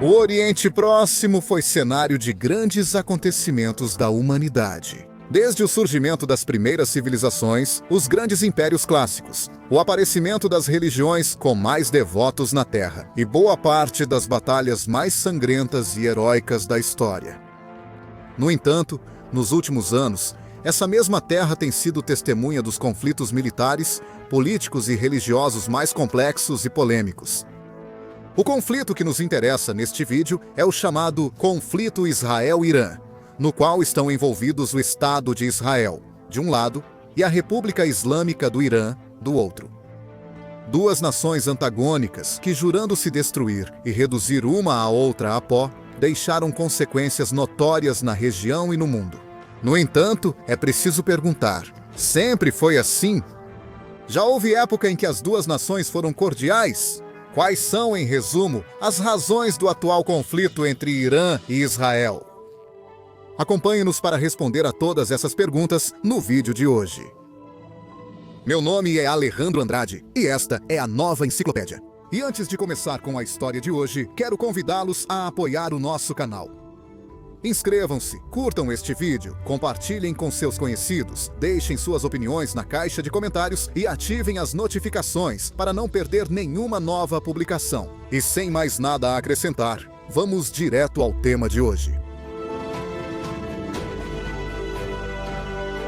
O Oriente Próximo foi cenário de grandes acontecimentos da humanidade. Desde o surgimento das primeiras civilizações, os grandes impérios clássicos, o aparecimento das religiões com mais devotos na Terra e boa parte das batalhas mais sangrentas e heróicas da história. No entanto, nos últimos anos, essa mesma Terra tem sido testemunha dos conflitos militares, políticos e religiosos mais complexos e polêmicos. O conflito que nos interessa neste vídeo é o chamado Conflito Israel-Irã, no qual estão envolvidos o Estado de Israel, de um lado, e a República Islâmica do Irã, do outro. Duas nações antagônicas que, jurando se destruir e reduzir uma à outra a pó, deixaram consequências notórias na região e no mundo. No entanto, é preciso perguntar: sempre foi assim? Já houve época em que as duas nações foram cordiais? Quais são, em resumo, as razões do atual conflito entre Irã e Israel? Acompanhe-nos para responder a todas essas perguntas no vídeo de hoje. Meu nome é Alejandro Andrade e esta é a Nova Enciclopédia. E antes de começar com a história de hoje, quero convidá-los a apoiar o nosso canal. Inscrevam-se, curtam este vídeo, compartilhem com seus conhecidos, deixem suas opiniões na caixa de comentários e ativem as notificações para não perder nenhuma nova publicação. E sem mais nada a acrescentar, vamos direto ao tema de hoje.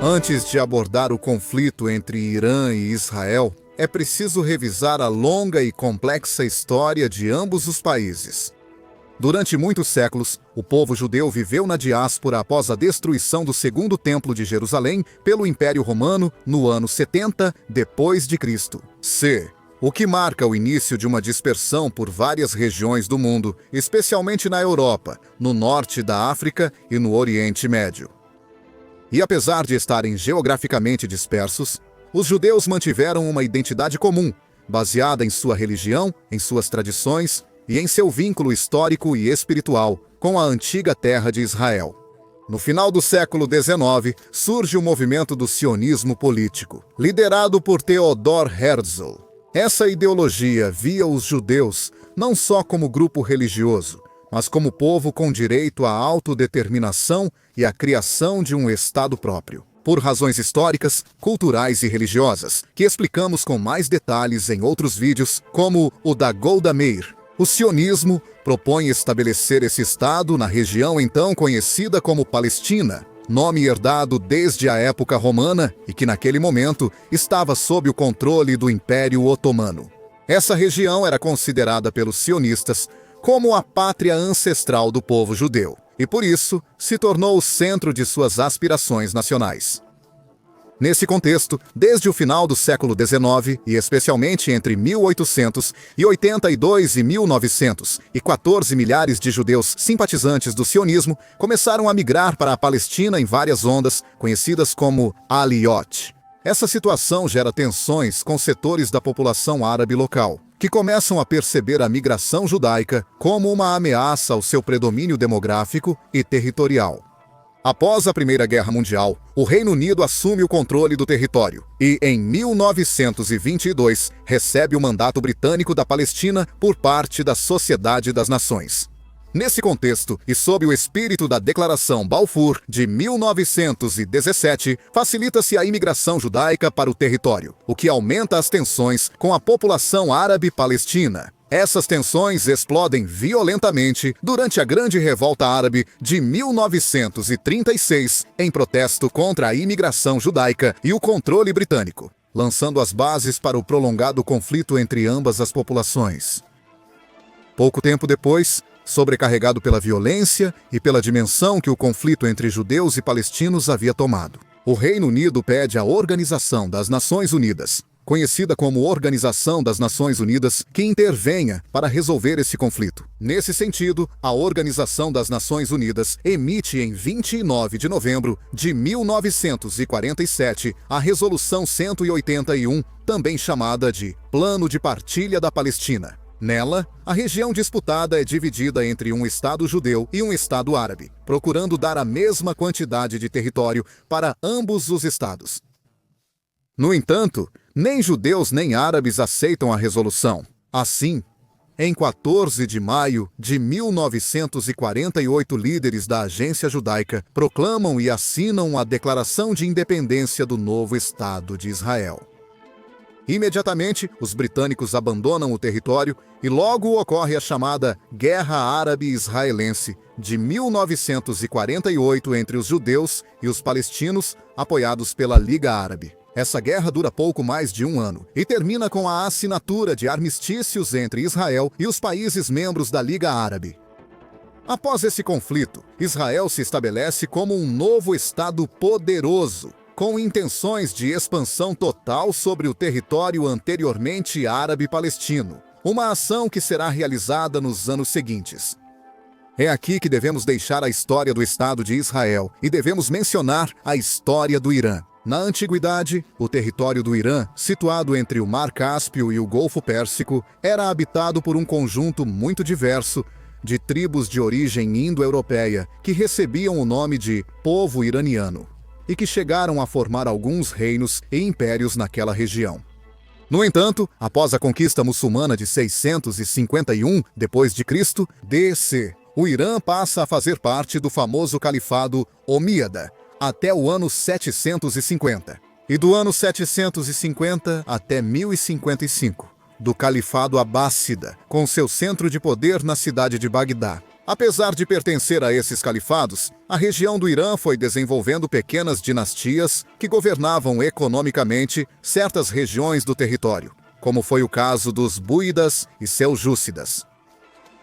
Antes de abordar o conflito entre Irã e Israel, é preciso revisar a longa e complexa história de ambos os países. Durante muitos séculos, o povo judeu viveu na diáspora após a destruição do Segundo Templo de Jerusalém pelo Império Romano no ano 70 d.C., o que marca o início de uma dispersão por várias regiões do mundo, especialmente na Europa, no norte da África e no Oriente Médio. E apesar de estarem geograficamente dispersos, os judeus mantiveram uma identidade comum, baseada em sua religião, em suas tradições e em seu vínculo histórico e espiritual com a antiga terra de Israel. No final do século XIX, surge o movimento do sionismo político, liderado por Theodor Herzl. Essa ideologia via os judeus não só como grupo religioso, mas como povo com direito à autodeterminação e à criação de um Estado próprio, por razões históricas, culturais e religiosas, que explicamos com mais detalhes em outros vídeos, como o da Golda Meir. O sionismo propõe estabelecer esse Estado na região então conhecida como Palestina, nome herdado desde a época romana e que naquele momento estava sob o controle do Império Otomano. Essa região era considerada pelos sionistas como a pátria ancestral do povo judeu e por isso se tornou o centro de suas aspirações nacionais. Nesse contexto, desde o final do século XIX, e especialmente entre 1882 e 1900, e 14 milhares de judeus simpatizantes do sionismo começaram a migrar para a Palestina em várias ondas, conhecidas como Aliyot. Essa situação gera tensões com setores da população árabe local, que começam a perceber a migração judaica como uma ameaça ao seu predomínio demográfico e territorial. Após a Primeira Guerra Mundial, o Reino Unido assume o controle do território e, em 1922, recebe o mandato britânico da Palestina por parte da Sociedade das Nações. Nesse contexto, e sob o espírito da Declaração Balfour de 1917, facilita-se a imigração judaica para o território, o que aumenta as tensões com a população árabe palestina. Essas tensões explodem violentamente durante a Grande Revolta Árabe de 1936, em protesto contra a imigração judaica e o controle britânico, lançando as bases para o prolongado conflito entre ambas as populações. Pouco tempo depois, sobrecarregado pela violência e pela dimensão que o conflito entre judeus e palestinos havia tomado, o Reino Unido pede à Organização das Nações Unidas, conhecida como Organização das Nações Unidas, que intervenha para resolver esse conflito. Nesse sentido, a Organização das Nações Unidas emite em 29 de novembro de 1947 a Resolução 181, também chamada de Plano de Partilha da Palestina. Nela, a região disputada é dividida entre um Estado judeu e um Estado árabe, procurando dar a mesma quantidade de território para ambos os estados. No entanto, nem judeus nem árabes aceitam a resolução. Assim, Em 14 de maio de 1948, líderes da Agência Judaica proclamam e assinam a Declaração de Independência do novo Estado de Israel. Imediatamente, os britânicos abandonam o território e logo ocorre a chamada Guerra Árabe-Israelense de 1948 entre os judeus e os palestinos, apoiados pela Liga Árabe. Essa guerra dura pouco mais de um ano e termina com a assinatura de armistícios entre Israel e os países membros da Liga Árabe. Após esse conflito, Israel se estabelece como um novo Estado poderoso, com intenções de expansão total sobre o território anteriormente árabe-palestino, uma ação que será realizada nos anos seguintes. É aqui que devemos deixar a história do Estado de Israel e devemos mencionar a história do Irã. Na antiguidade, o território do Irã, situado entre o Mar Cáspio e o Golfo Pérsico, era habitado por um conjunto muito diverso de tribos de origem indo-europeia que recebiam o nome de povo iraniano e que chegaram a formar alguns reinos e impérios naquela região. No entanto, após a conquista muçulmana de 651 d.C., d.C., o Irã passa a fazer parte do famoso califado Omíada, até o ano 750, e do ano 750 até 1055, do Califado Abássida, com seu centro de poder na cidade de Bagdá. Apesar de pertencer a esses califados, a região do Irã foi desenvolvendo pequenas dinastias que governavam economicamente certas regiões do território, como foi o caso dos Búidas e Seljúcidas.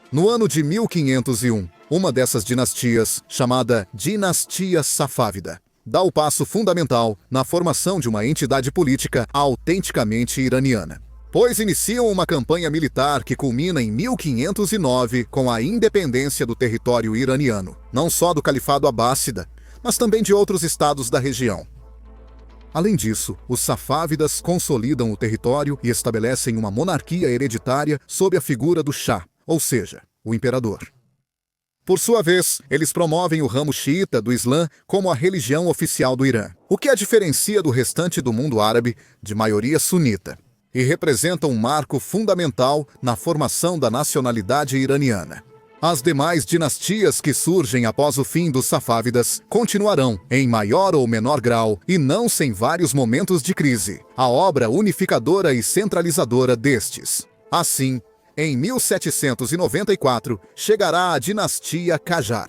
No ano de 1501, uma dessas dinastias, chamada Dinastia Safávida, dá o passo fundamental na formação de uma entidade política autenticamente iraniana, pois iniciam uma campanha militar que culmina em 1509 com a independência do território iraniano, não só do Califado Abássida, mas também de outros estados da região. Além disso, os Safávidas consolidam o território e estabelecem uma monarquia hereditária sob a figura do Shah, ou seja, o imperador. Por sua vez, eles promovem o ramo xiita do Islã como a religião oficial do Irã, o que a diferencia do restante do mundo árabe, de maioria sunita, e representa um marco fundamental na formação da nacionalidade iraniana. As demais dinastias que surgem após o fim dos Safávidas continuarão, em maior ou menor grau, e não sem vários momentos de crise, a obra unificadora e centralizadora destes. Assim, em 1794, chegará a dinastia Qajar.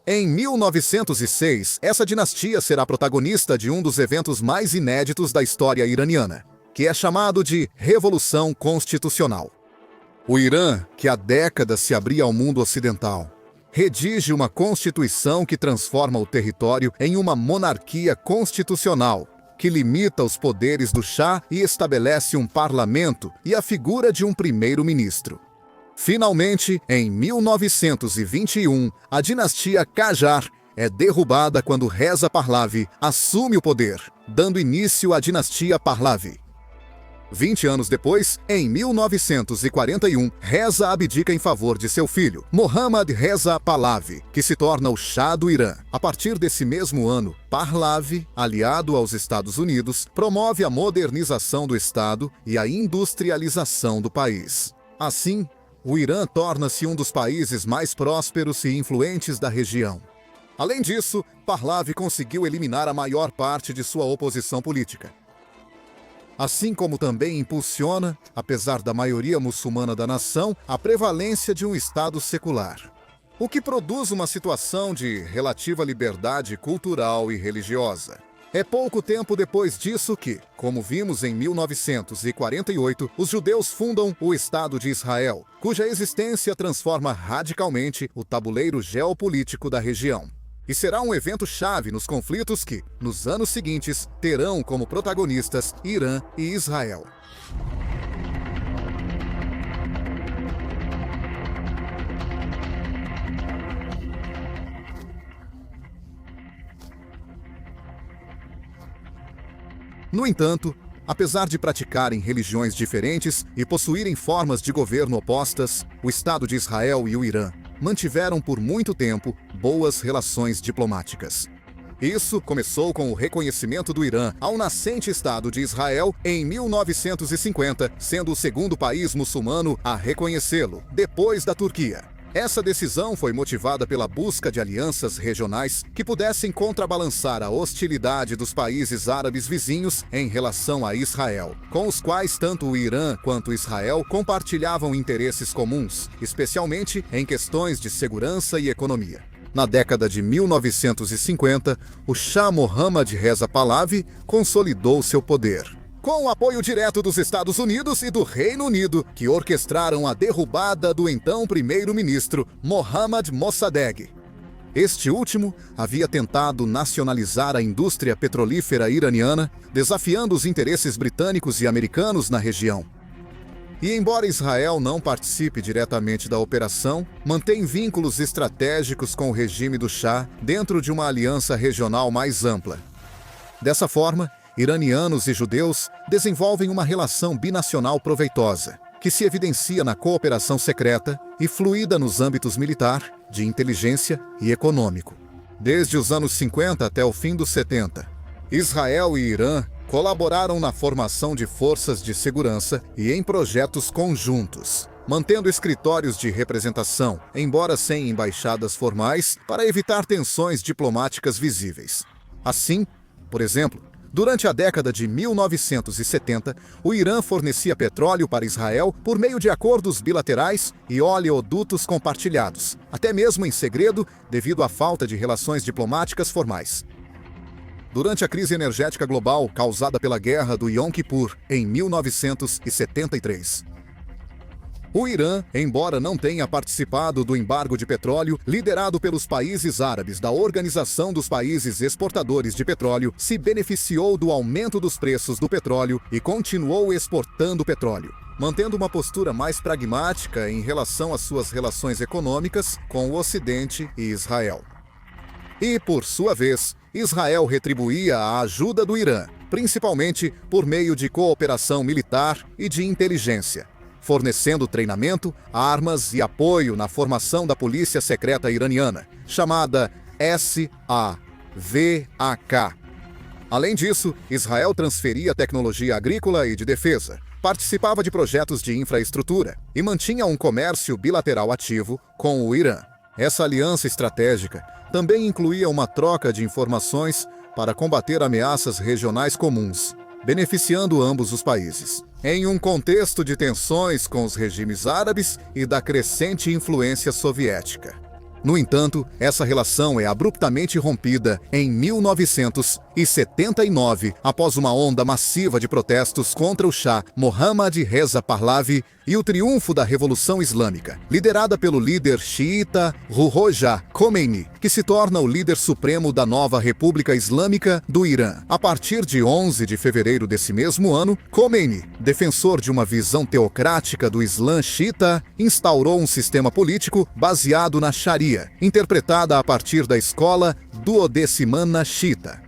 Em 1906, essa dinastia será protagonista de um dos eventos mais inéditos da história iraniana, que é chamado de Revolução Constitucional. O Irã, que há décadas se abria ao mundo ocidental, redige uma constituição que transforma o território em uma monarquia constitucional, que limita os poderes do Shah e estabelece um parlamento e a figura de um primeiro-ministro. Finalmente, em 1921, a dinastia Qajar é derrubada quando Reza Pahlavi assume o poder, dando início à dinastia Pahlavi. 20 anos depois, em 1941, Reza abdica em favor de seu filho, Mohammad Reza Pahlavi, que se torna o Shah do Irã. A partir desse mesmo ano, Pahlavi, aliado aos Estados Unidos, promove a modernização do Estado e a industrialização do país. Assim, o Irã torna-se um dos países mais prósperos e influentes da região. Além disso, Pahlavi conseguiu eliminar a maior parte de sua oposição política, assim como também impulsiona, apesar da maioria muçulmana da nação, a prevalência de um Estado secular, o que produz uma situação de relativa liberdade cultural e religiosa. É pouco tempo depois disso que, como vimos em 1948, os judeus fundam o Estado de Israel, cuja existência transforma radicalmente o tabuleiro geopolítico da região. E será um evento-chave nos conflitos que, nos anos seguintes, terão como protagonistas Irã e Israel. No entanto, apesar de praticarem religiões diferentes e possuírem formas de governo opostas, o Estado de Israel e o Irã mantiveram por muito tempo boas relações diplomáticas. Isso começou com o reconhecimento do Irã ao nascente Estado de Israel em 1950, sendo o segundo país muçulmano a reconhecê-lo, depois da Turquia. Essa decisão foi motivada pela busca de alianças regionais que pudessem contrabalançar a hostilidade dos países árabes vizinhos em relação a Israel, com os quais tanto o Irã quanto Israel compartilhavam interesses comuns, especialmente em questões de segurança e economia. Na década de 1950, o Shah Mohammad Reza Pahlavi consolidou seu poder, com o apoio direto dos Estados Unidos e do Reino Unido, que orquestraram a derrubada do então primeiro-ministro Mohammad Mossadegh. Este último havia tentado nacionalizar a indústria petrolífera iraniana, desafiando os interesses britânicos e americanos na região. E embora Israel não participe diretamente da operação, mantém vínculos estratégicos com o regime do Shah dentro de uma aliança regional mais ampla. Dessa forma, iranianos e judeus desenvolvem uma relação binacional proveitosa, que se evidencia na cooperação secreta e fluida nos âmbitos militar, de inteligência e econômico. Desde os anos 50 até o fim dos 70, Israel e Irã colaboraram na formação de forças de segurança e em projetos conjuntos, mantendo escritórios de representação, embora sem embaixadas formais, para evitar tensões diplomáticas visíveis. Assim, por exemplo, durante a década de 1970, o Irã fornecia petróleo para Israel por meio de acordos bilaterais e oleodutos compartilhados, até mesmo em segredo devido à falta de relações diplomáticas formais. Durante a crise energética global causada pela Guerra do Yom Kippur, em 1973, o Irã, embora não tenha participado do embargo de petróleo liderado pelos países árabes da Organização dos Países Exportadores de Petróleo, se beneficiou do aumento dos preços do petróleo e continuou exportando petróleo, mantendo uma postura mais pragmática em relação às suas relações econômicas com o Ocidente e Israel. E, por sua vez, Israel retribuía a ajuda do Irã, principalmente por meio de cooperação militar e de inteligência, fornecendo treinamento, armas e apoio na formação da polícia secreta iraniana, chamada SAVAK. Além disso, Israel transferia tecnologia agrícola e de defesa, participava de projetos de infraestrutura e mantinha um comércio bilateral ativo com o Irã. Essa aliança estratégica também incluía uma troca de informações para combater ameaças regionais comuns, beneficiando ambos os países, em um contexto de tensões com os regimes árabes e da crescente influência soviética. No entanto, essa relação é abruptamente rompida em 1979, após uma onda massiva de protestos contra o Shah Mohammad Reza Pahlavi e o triunfo da Revolução Islâmica, liderada pelo líder xiita Ruhollah Khomeini, que se torna o líder supremo da nova República Islâmica do Irã. A partir de 11 de fevereiro desse mesmo ano, Khomeini, defensor de uma visão teocrática do Islã xiita, instaurou um sistema político baseado na Sharia, interpretada a partir da escola duodecimana xiita.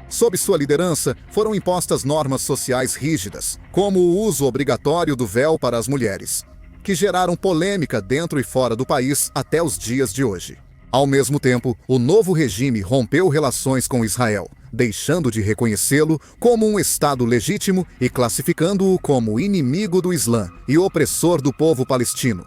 Sob sua liderança, foram impostas normas sociais rígidas, como o uso obrigatório do véu para as mulheres, que geraram polêmica dentro e fora do país até os dias de hoje. Ao mesmo tempo, o novo regime rompeu relações com Israel, deixando de reconhecê-lo como um Estado legítimo e classificando-o como inimigo do Islã e opressor do povo palestino.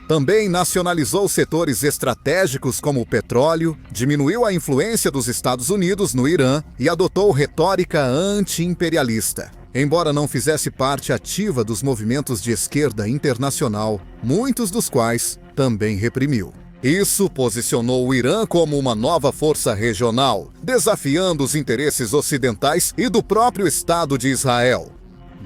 Também nacionalizou setores estratégicos como o petróleo, diminuiu a influência dos Estados Unidos no Irã e adotou retórica anti-imperialista. Embora não fizesse parte ativa dos movimentos de esquerda internacional, muitos dos quais também reprimiu. Isso posicionou o Irã como uma nova força regional, desafiando os interesses ocidentais e do próprio Estado de Israel.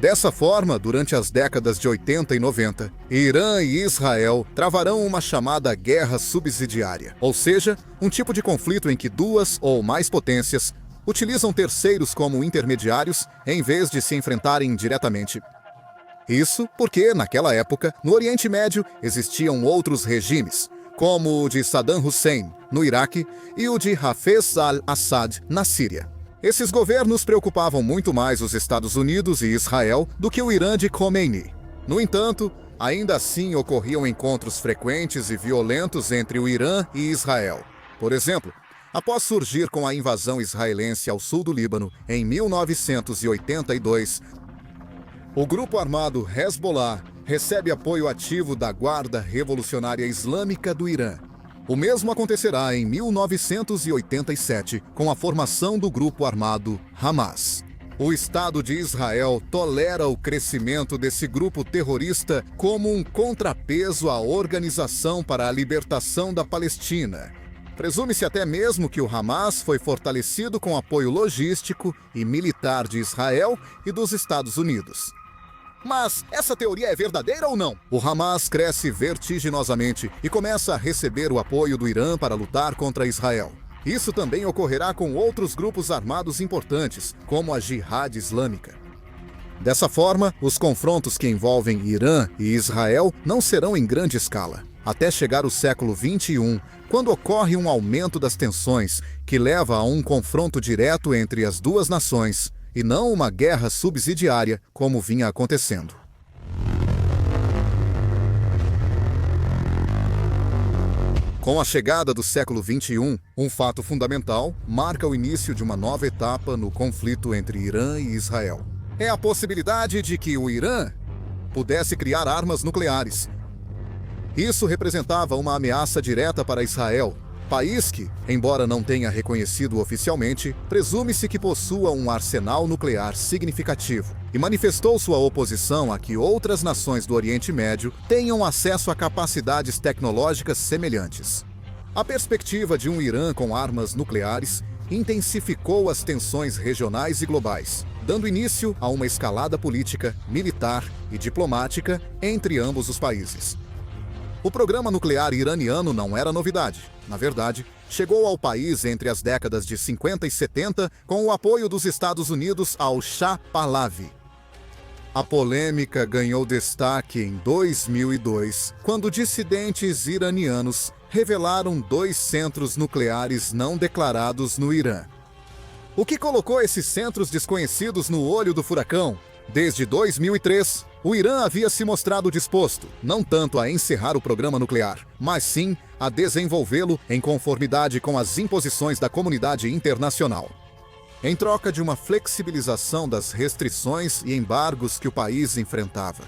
Dessa forma, durante as décadas de 80 e 90, Irã e Israel travarão uma chamada guerra subsidiária, ou seja, um tipo de conflito em que duas ou mais potências utilizam terceiros como intermediários em vez de se enfrentarem diretamente. Isso porque, naquela época, no Oriente Médio existiam outros regimes, como o de Saddam Hussein, no Iraque, e o de Hafez al-Assad, na Síria. Esses governos preocupavam muito mais os Estados Unidos e Israel do que o Irã de Khomeini. No entanto, ainda assim ocorriam encontros frequentes e violentos entre o Irã e Israel. Por exemplo, Após surgir com a invasão israelense ao sul do Líbano em 1982, o grupo armado Hezbollah recebe apoio ativo da Guarda Revolucionária Islâmica do Irã. O mesmo acontecerá em 1987, com a formação do grupo armado Hamas. O Estado de Israel tolera o crescimento desse grupo terrorista como um contrapeso à Organização para a Libertação da Palestina. Presume-se até mesmo que o Hamas foi fortalecido com apoio logístico e militar de Israel e dos Estados Unidos. Mas essa teoria é verdadeira ou não? O Hamas cresce vertiginosamente e começa a receber o apoio do Irã para lutar contra Israel. Isso também ocorrerá com outros grupos armados importantes, como a Jihad Islâmica. Dessa forma, os confrontos que envolvem Irã e Israel não serão em grande escala, até chegar o século XXI, quando ocorre um aumento das tensões que leva a um confronto direto entre as duas nações, e não uma guerra subsidiária como vinha acontecendo. Com a chegada do século XXI, um fato fundamental marca o início de uma nova etapa no conflito entre Irã e Israel. É a possibilidade de que o Irã pudesse criar armas nucleares. Isso representava uma ameaça direta para Israel, país que, embora não tenha reconhecido oficialmente, presume-se que possua um arsenal nuclear significativo e manifestou sua oposição a que outras nações do Oriente Médio tenham acesso a capacidades tecnológicas semelhantes. A perspectiva de um Irã com armas nucleares intensificou as tensões regionais e globais, dando início a uma escalada política, militar e diplomática entre ambos os países. O programa nuclear iraniano não era novidade. Na verdade, chegou ao país entre as décadas de 50 e 70 com o apoio dos Estados Unidos ao Shah Pahlavi. A polêmica ganhou destaque em 2002, quando dissidentes iranianos revelaram 2 centros nucleares não declarados no Irã. O que colocou esses centros desconhecidos no olho do furacão? Desde 2003, o Irã havia se mostrado disposto, não tanto a encerrar o programa nuclear, mas sim a desenvolvê-lo em conformidade com as imposições da comunidade internacional. Em troca de uma flexibilização das restrições e embargos que o país enfrentava.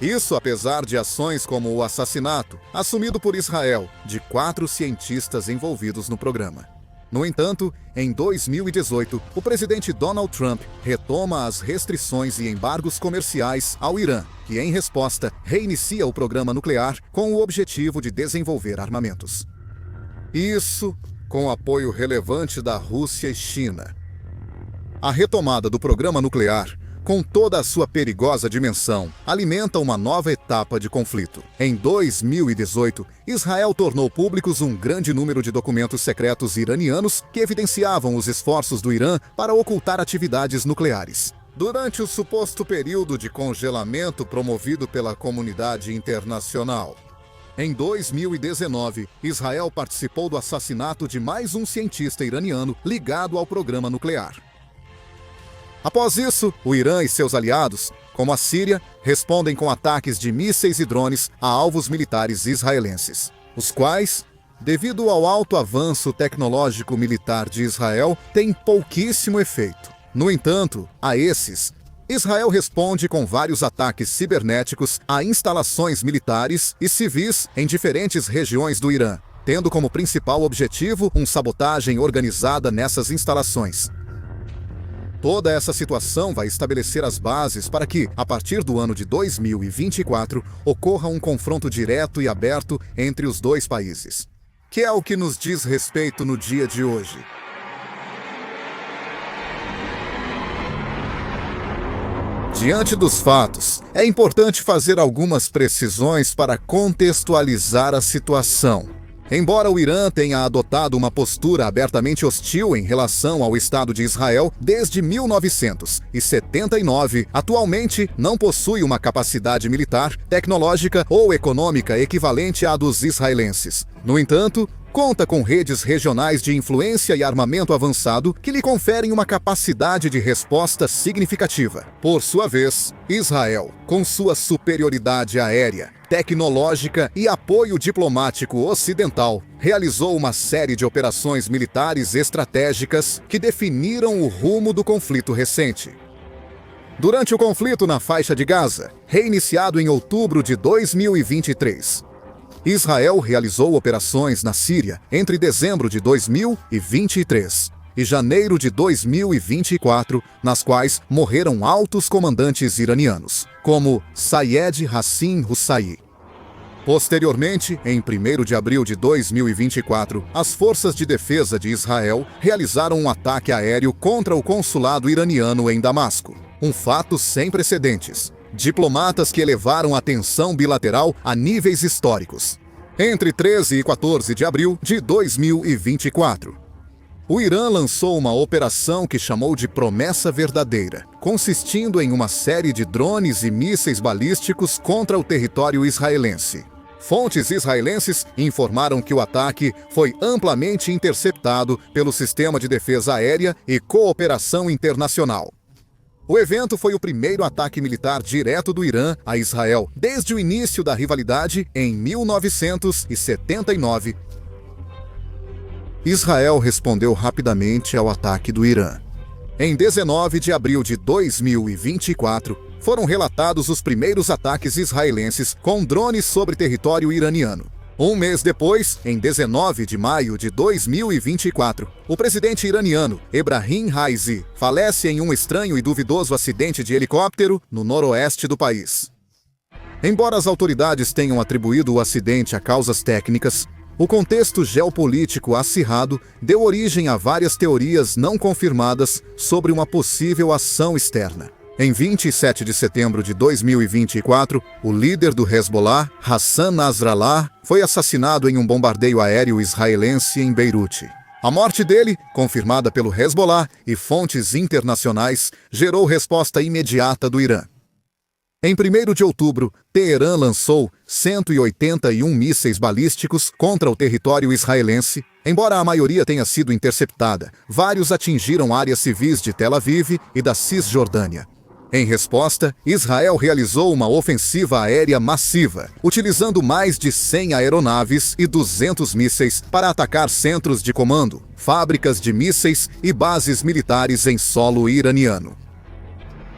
Isso apesar de ações como o assassinato, assumido por Israel, de 4 cientistas envolvidos no programa. No entanto, em 2018, o presidente Donald Trump retoma as restrições e embargos comerciais ao Irã, que, em resposta, reinicia o programa nuclear com o objetivo de desenvolver armamentos. Isso com apoio relevante da Rússia e China. A retomada do programa nuclear, com toda a sua perigosa dimensão, alimenta uma nova etapa de conflito. Em 2018, Israel tornou públicos um grande número de documentos secretos iranianos que evidenciavam os esforços do Irã para ocultar atividades nucleares. Durante o suposto período de congelamento promovido pela comunidade internacional. Em 2019, Israel participou do assassinato de mais um cientista iraniano ligado ao programa nuclear. Após isso, o Irã e seus aliados, como a Síria, respondem com ataques de mísseis e drones a alvos militares israelenses, os quais, devido ao alto avanço tecnológico militar de Israel, têm pouquíssimo efeito. No entanto, a esses, Israel responde com vários ataques cibernéticos a instalações militares e civis em diferentes regiões do Irã, tendo como principal objetivo uma sabotagem organizada nessas instalações. Toda essa situação vai estabelecer as bases para que, a partir do ano de 2024, ocorra um confronto direto e aberto entre os dois países, que é o que nos diz respeito no dia de hoje. Diante dos fatos, é importante fazer algumas precisões para contextualizar a situação. Embora o Irã tenha adotado uma postura abertamente hostil em relação ao Estado de Israel desde 1979, atualmente não possui uma capacidade militar, tecnológica ou econômica equivalente à dos israelenses. No entanto, conta com redes regionais de influência e armamento avançado que lhe conferem uma capacidade de resposta significativa. Por sua vez, Israel, com sua superioridade aérea, tecnológica e apoio diplomático ocidental, realizou uma série de operações militares estratégicas que definiram o rumo do conflito recente. Durante o conflito na faixa de Gaza, reiniciado em outubro de 2023, Israel realizou operações na Síria entre dezembro de 2023 e janeiro de 2024, nas quais morreram altos comandantes iranianos, como Sayed Hassan Hussain. Posteriormente, em 1º de abril de 2024, as forças de defesa de Israel realizaram um ataque aéreo contra o consulado iraniano em Damasco, um fato sem precedentes. Diplomatas que elevaram a tensão bilateral a níveis históricos. Entre 13 e 14 de abril de 2024, o Irã lançou uma operação que chamou de Promessa Verdadeira, consistindo em uma série de drones e mísseis balísticos contra o território israelense. Fontes israelenses informaram que o ataque foi amplamente interceptado pelo Sistema de Defesa Aérea e Cooperação Internacional. O evento foi o primeiro ataque militar direto do Irã a Israel desde o início da rivalidade em 1979. Israel respondeu rapidamente ao ataque do Irã. Em 19 de abril de 2024, foram relatados os primeiros ataques israelenses com drones sobre território iraniano. Um mês depois, em 19 de maio de 2024, o presidente iraniano, Ebrahim Raisi, falece em um estranho e duvidoso acidente de helicóptero no noroeste do país. Embora as autoridades tenham atribuído o acidente a causas técnicas, o contexto geopolítico acirrado deu origem a várias teorias não confirmadas sobre uma possível ação externa. Em 27 de setembro de 2024, o líder do Hezbollah, Hassan Nasrallah, foi assassinado em um bombardeio aéreo israelense em Beirute. A morte dele, confirmada pelo Hezbollah e fontes internacionais, gerou resposta imediata do Irã. Em 1º de outubro, Teherã lançou 181 mísseis balísticos contra o território israelense. Embora a maioria tenha sido interceptada, vários atingiram áreas civis de Tel Aviv e da Cisjordânia. Em resposta, Israel realizou uma ofensiva aérea massiva, utilizando mais de 100 aeronaves e 200 mísseis para atacar centros de comando, fábricas de mísseis e bases militares em solo iraniano.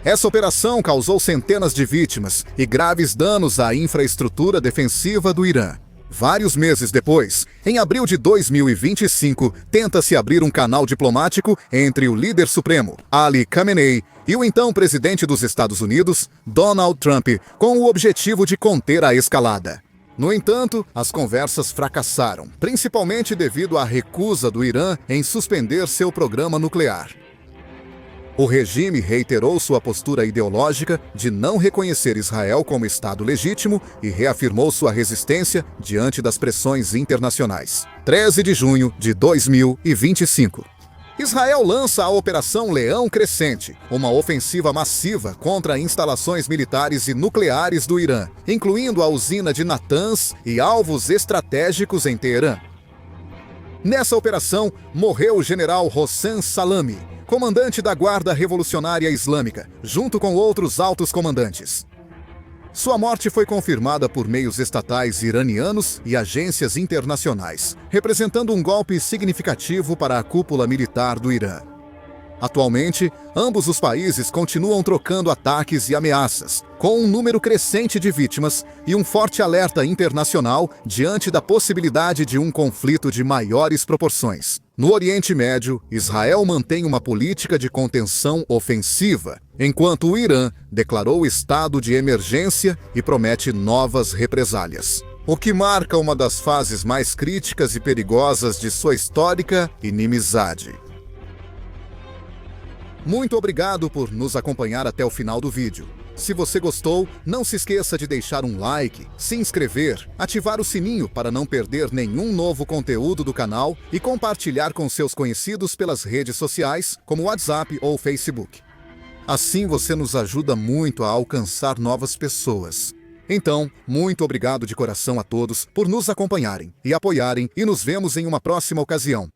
Essa operação causou centenas de vítimas e graves danos à infraestrutura defensiva do Irã. Vários meses depois, em abril de 2025, tenta-se abrir um canal diplomático entre o líder supremo, Ali Khamenei, e o então presidente dos Estados Unidos, Donald Trump, com o objetivo de conter a escalada. No entanto, as conversas fracassaram, principalmente devido à recusa do Irã em suspender seu programa nuclear. O regime reiterou sua postura ideológica de não reconhecer Israel como Estado legítimo e reafirmou sua resistência diante das pressões internacionais. 13 de junho de 2025. Israel lança a Operação Leão Crescente, uma ofensiva massiva contra instalações militares e nucleares do Irã, incluindo a usina de Natanz e alvos estratégicos em Teherã. Nessa operação, morreu o general Hossein Salami, comandante da Guarda Revolucionária Islâmica, junto com outros altos comandantes. Sua morte foi confirmada por meios estatais iranianos e agências internacionais, representando um golpe significativo para a cúpula militar do Irã. Atualmente, ambos os países continuam trocando ataques e ameaças, com um número crescente de vítimas e um forte alerta internacional diante da possibilidade de um conflito de maiores proporções. No Oriente Médio, Israel mantém uma política de contenção ofensiva, enquanto o Irã declarou estado de emergência e promete novas represálias, o que marca uma das fases mais críticas e perigosas de sua histórica inimizade. Muito obrigado por nos acompanhar até o final do vídeo. Se você gostou, não se esqueça de deixar um like, se inscrever, ativar o sininho para não perder nenhum novo conteúdo do canal e compartilhar com seus conhecidos pelas redes sociais, como WhatsApp ou Facebook. Assim você nos ajuda muito a alcançar novas pessoas. Então, muito obrigado de coração a todos por nos acompanharem e apoiarem e nos vemos em uma próxima ocasião.